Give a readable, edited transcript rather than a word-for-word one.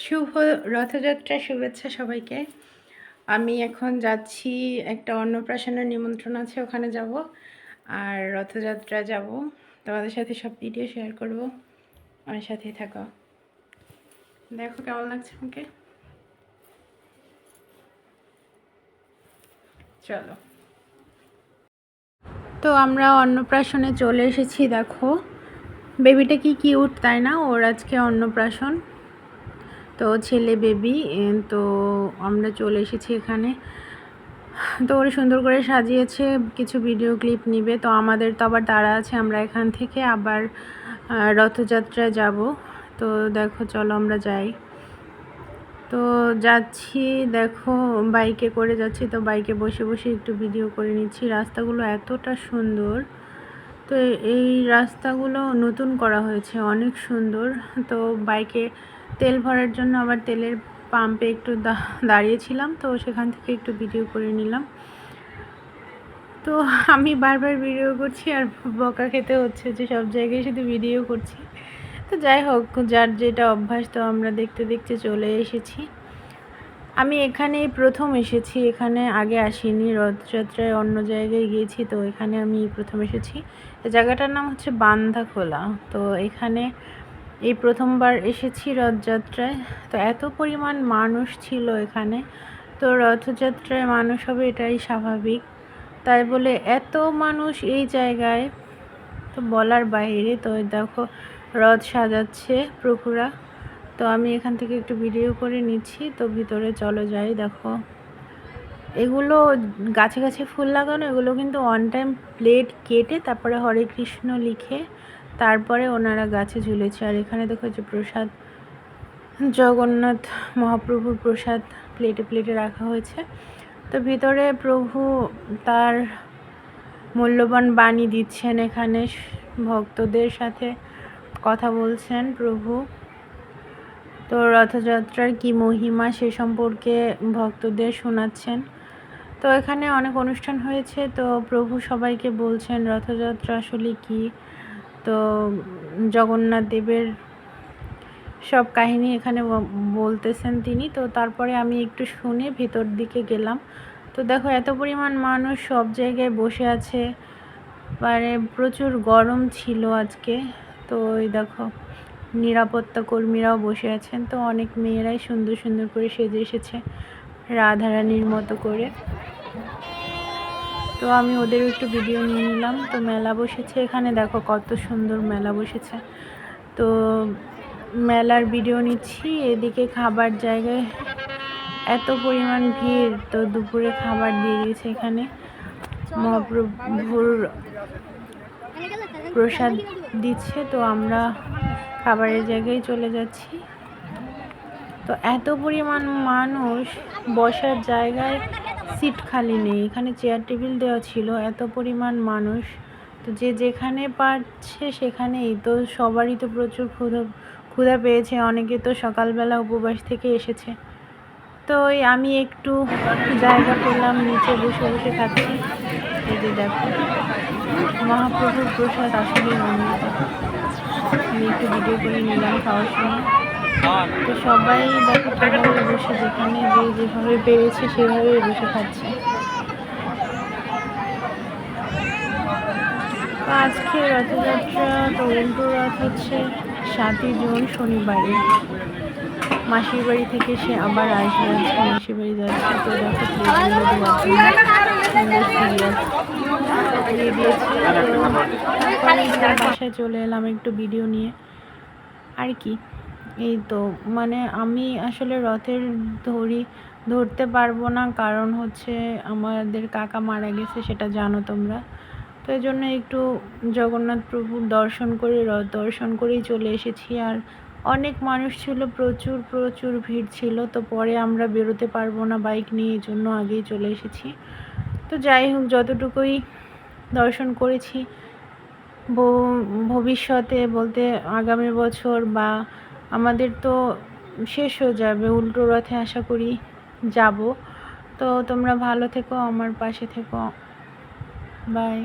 শুভ রথযাত্রার শুভেচ্ছা সবাইকে। আমি এখন যাচ্ছি, একটা অন্নপ্রাশনের নিমন্ত্রণ আছে, ওখানে যাব আর রথযাত্রা যাব। তোমাদের সাথে সব ভিডিও শেয়ার করব, আমার সাথেই থাকো। দেখো কেমন লাগছে আমাকে, চলো। তো আমরা অন্নপ্রাশনে চলে এসেছি। দেখো বেবিটা কি কিউট, তাই না? ওর আজকে অন্নপ্রাশন, তো ছেলে বেবি। তো আমরা চলে এসেছি এখানে। তো ওরা সুন্দর করে সাজিয়েছে, কিছু ভিডিও ক্লিপ নিবে। তো আমাদের তো আবার তাড়া আছে, আমরা এখান থেকে আবার রথযাত্রায় যাব। তো দেখো চলো আমরা যাই। তো যাচ্ছি, দেখো বাইকে করে যাচ্ছি, তো বাইকে বসে বসে একটু ভিডিও করে নিচ্ছি। রাস্তাগুলো এতটা সুন্দর, তো এই রাস্তাগুলো নতুন করা হয়েছে, অনেক সুন্দর। তো বাইকে তেল ভরার জন্য আবার তেলের পাম্পে একটু দাঁড়িয়েছিলাম, তো সেখান থেকে একটু ভিডিও করে নিলাম। তো আমি বারবার ভিডিও করছি আর বকা খেতে হচ্ছে যে সব জায়গায় শুধু ভিডিও করছি। তো যাই হোক, যার যেটা অভ্যাস, তো আমরা দেখতে দেখতে চলে এসেছি। আমি এখানে প্রথম এসেছি, এখানে আগে আসিনি। রথযাত্রায় অন্য জায়গায় গিয়েছি, তো এখানে আমি প্রথম এসেছি। জায়গাটার নাম হচ্ছে বান্ধাখোলা। তো এখানে এই প্রথমবার এসেছি রথযাত্রায়। তো এত পরিমাণ মানুষ ছিল এখানে। তো রথযাত্রায় মানুষ হবে এটাই স্বাভাবিক, তাই বলে এত মানুষ এই জায়গায় তো বলার বাইরে। তো দেখো রথ সাজাচ্ছে প্রভুরা, তো আমি এখান থেকে একটু ভিডিও করে নিচ্ছি। তো ভিতরে চলো যাই। দেখো এগুলো গাছে গাছে ফুল লাগানো, এগুলো কিন্তু অন টাইম প্লেট কেটে তারপরে হরে কৃষ্ণ লিখে তারপরে ওনারা গাছে ঝুলেছে। আর এখানে দেখো যে প্রসাদ, জগন্নাথ মহাপ্রভুর প্রসাদ প্লেটে প্লেটে রাখা হয়েছে। তো ভিতরে প্রভু তার মূল্যবান বাণী দিচ্ছেন, এখানে ভক্তদের সাথে কথা বলছেন প্রভু। তো রথযাত্রার কি মহিমা সে সম্পর্কে ভক্তদের শোনাচ্ছেন। তো এখানে অনেক অনুষ্ঠান হয়েছে, তো প্রভু সবাইকে বলছেন রথযাত্রা আসলে কি। তো জগন্নাথ দেবের সব কাহিনী এখানে বলতেছেন তিনি। তো তারপরে আমি একটু শুনে ভেতর দিকে গেলাম। তো দেখো এত পরিমাণ মানুষ সব জায়গায় বসে আছে, মানে প্রচুর গরম ছিল আজকে। তো এই দেখো নিরাপত্তা কর্মীরাও বসে আছেন। তো অনেক মেয়েরাই সুন্দর সুন্দর করে সেজে এসেছে রাধারানীর মতো করে। তো আমি ওদের একটু ভিডিও নিয়ে নিলাম। তো মেলা বসেছে এখানে, দেখো কত সুন্দর মেলা বসেছে। তো মেলার ভিডিও নিচ্ছি। এদিকে খাবার জায়গায় এত পরিমাণ ভিড়, তো দুপুরে খাবার দিয়ে দিয়েছে এখানে। মহাপ্রভুর প্রসাদ দিচ্ছে, তো আমরা খাবারের জায়গায় চলে যাচ্ছি। তো এত পরিমাণ মানুষ, বসার জায়গায় সিট খালি নেই, এখানে চেয়ার টেবিল দেওয়া ছিল। এত পরিমাণ মানুষ, তো যে যেখানে পারছে সেখানেই। তো সবারই তো প্রচুর ক্ষুধা পেয়েছে, অনেকে তো সকালবেলা উপবাস থেকে এসেছে। তো আমি একটু জায়গা পেলাম, নিচে বসে বসে খাচ্ছি। এই যে দেখো মহাপ্রভুর প্রসাদ আসলেই অমৃত। আমি একটু ভিডিও করে নিলাম খাওয়ার সময়। তো সবাই দেখো কীভাবে বসে, যেখানে যে যেভাবে পেরেছে সেভাবেই বসে খাচ্ছে। তো আজকে রথযাত্রা, তো উল্টো রথ হচ্ছে 7ই জুন শনিবারে। মাসির বাড়ি থেকে সে আবার আসবে, আজকে মাসির বাড়ি যাচ্ছে। তো দেখো দিয়ে দিয়েছে। বাসায় চলে এলাম একটু ভিডিও নিয়ে আর কি। এই তো মানে আমি আসলে রথের ধরতে পারবো না, কারণ হচ্ছে আমাদের কাকা মারা গেছে, সেটা জানো তোমরা। তো এই জন্য একটু জগন্নাথ প্রভুর দর্শন করে, রথ দর্শন করেই চলে এসেছি। আর অনেক মানুষ ছিল, প্রচুর প্রচুর ভিড় ছিল। তো পরে আমরা বেরোতে পারবো না বাইক নিয়ে, এই জন্য আগেই চলে এসেছি। তো যাই হোক, যতটুকুই দর্শন করেছি, ভবিষ্যতে বলতে আগামী বছর বা আমাদের তো শেষ হয়ে যাবে উল্টো রথে, আশা করি যাব। তো তোমরা ভালো থেকো, আমার পাশে থেকো। বাই।